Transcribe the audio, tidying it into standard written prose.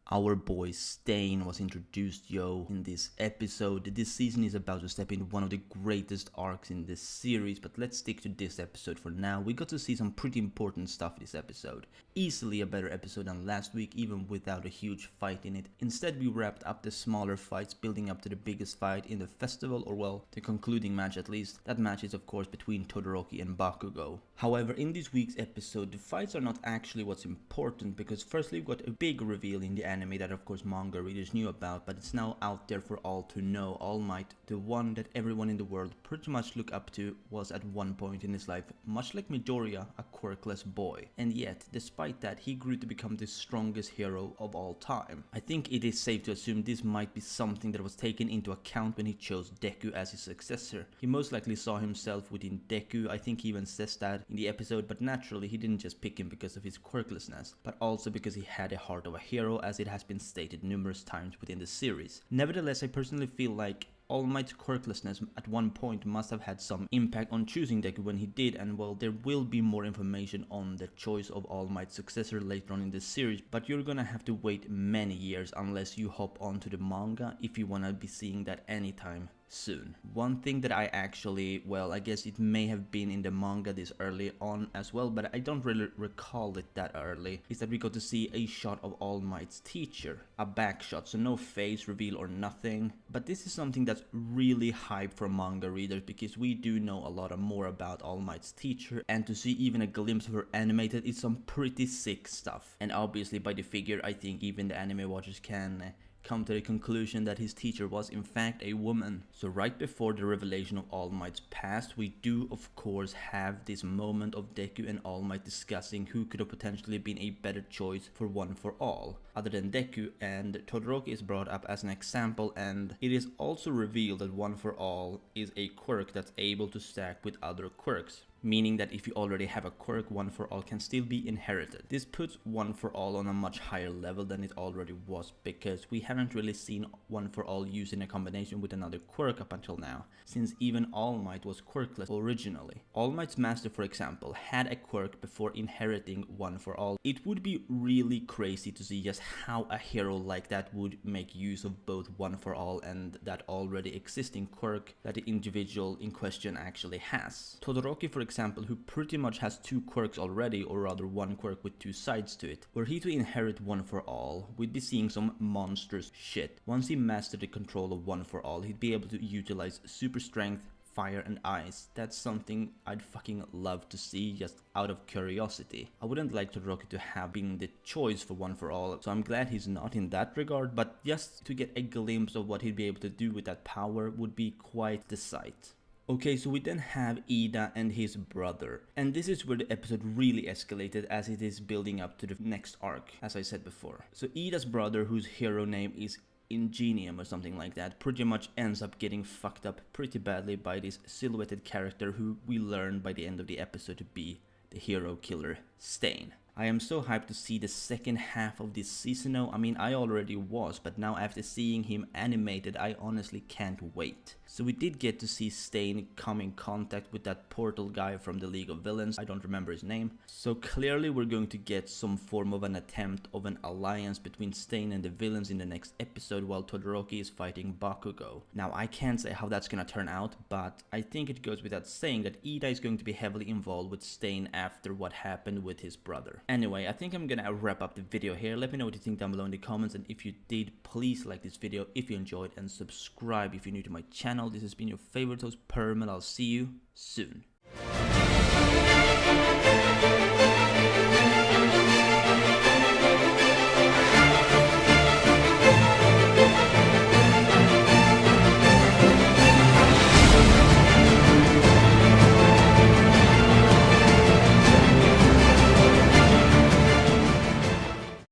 Our boy Stain was introduced, in this episode. This season is about to step into one of the greatest arcs in this series, but let's stick to this episode for now. We got to see some pretty important stuff this episode. Easily a better episode than last week, even without a huge fight in it. Instead, we wrapped up the smaller fights, building up to the biggest fight in the festival, or well, the concluding match at least. That match is of course between Todoroki and Bakugo. However, in this week's episode, the fights are not actually what's important, because firstly we've got a big reveal in the anime that of course manga readers knew about, but it's now out there for all to know. All Might, the one that everyone in the world pretty much look up to, was at one point in his life, much like Midoriya, a quirkless boy. And yet, despite that, he grew to become the strongest hero of all time. I think it is safe to assume this might be something that was taken into account when he chose Deku as his successor. He most likely saw himself within Deku. I think he even says that in the episode, but naturally he didn't just pick him because of his quirklessness, but also because he had a heart of a hero, as it has been stated numerous times within the series. Nevertheless, I personally feel like All Might's quirklessness at one point must have had some impact on choosing Deku when he did, and well, there will be more information on the choice of All Might's successor later on in this series, but you're gonna have to wait many years unless you hop onto the manga if you wanna be seeing that anytime soon. One thing that I actually, well, I guess it may have been in the manga this early on as well, but I don't really recall it that early, is that we got to see a shot of All Might's teacher, a back shot, so no face reveal or nothing. But this is something that's really hype for manga readers, because we do know a lot more about All Might's teacher, and to see even a glimpse of her animated is some pretty sick stuff. And obviously by the figure, I think even the anime watchers can come to the conclusion that his teacher was in fact a woman. So right before the revelation of All Might's past, we do of course have this moment of Deku and All Might discussing who could have potentially been a better choice for One for All, other than Deku, and Todoroki is brought up as an example, and it is also revealed that One for All is a quirk that's able to stack with other quirks. Meaning that if you already have a quirk, One for All can still be inherited. This puts One for All on a much higher level than it already was, because we haven't really seen One for All used in a combination with another quirk up until now, since even All Might was quirkless originally. All Might's master, for example, had a quirk before inheriting One for All. It would be really crazy to see just how a hero like that would make use of both One for All and that already existing quirk that the individual in question actually has. Todoroki, for example, who pretty much has two quirks already, or rather one quirk with two sides to it. Were he to inherit One for All, we'd be seeing some monstrous shit. Once he mastered the control of One for All, he'd be able to utilize super strength, fire and ice. That's something I'd fucking love to see, just out of curiosity. I wouldn't like Todoroki to have been the choice for One for All, so I'm glad he's not in that regard, but just to get a glimpse of what he'd be able to do with that power would be quite the sight. Okay, so we then have Ida and his brother, and this is where the episode really escalated, as it is building up to the next arc, as I said before. So Ida's brother, whose hero name is Ingenium or something like that, pretty much ends up getting fucked up pretty badly by this silhouetted character who we learn by the end of the episode to be the hero killer, Stain. I am so hyped to see the second half of this season now. I mean, I already was, but now after seeing him animated, I honestly can't wait. So we did get to see Stain come in contact with that portal guy from the League of Villains. I don't remember his name. So clearly we're going to get some form of an attempt of an alliance between Stain and the villains in the next episode, while Todoroki is fighting Bakugo. Now I can't say how that's gonna turn out, but I think it goes without saying that Ida is going to be heavily involved with Stain after what happened with his brother. Anyway, I think I'm gonna wrap up the video here. Let me know what you think down below in the comments, and if you did, please like this video if you enjoyed, and subscribe if you're new to my channel. This has been your favorite host, Perm, and I'll see you soon.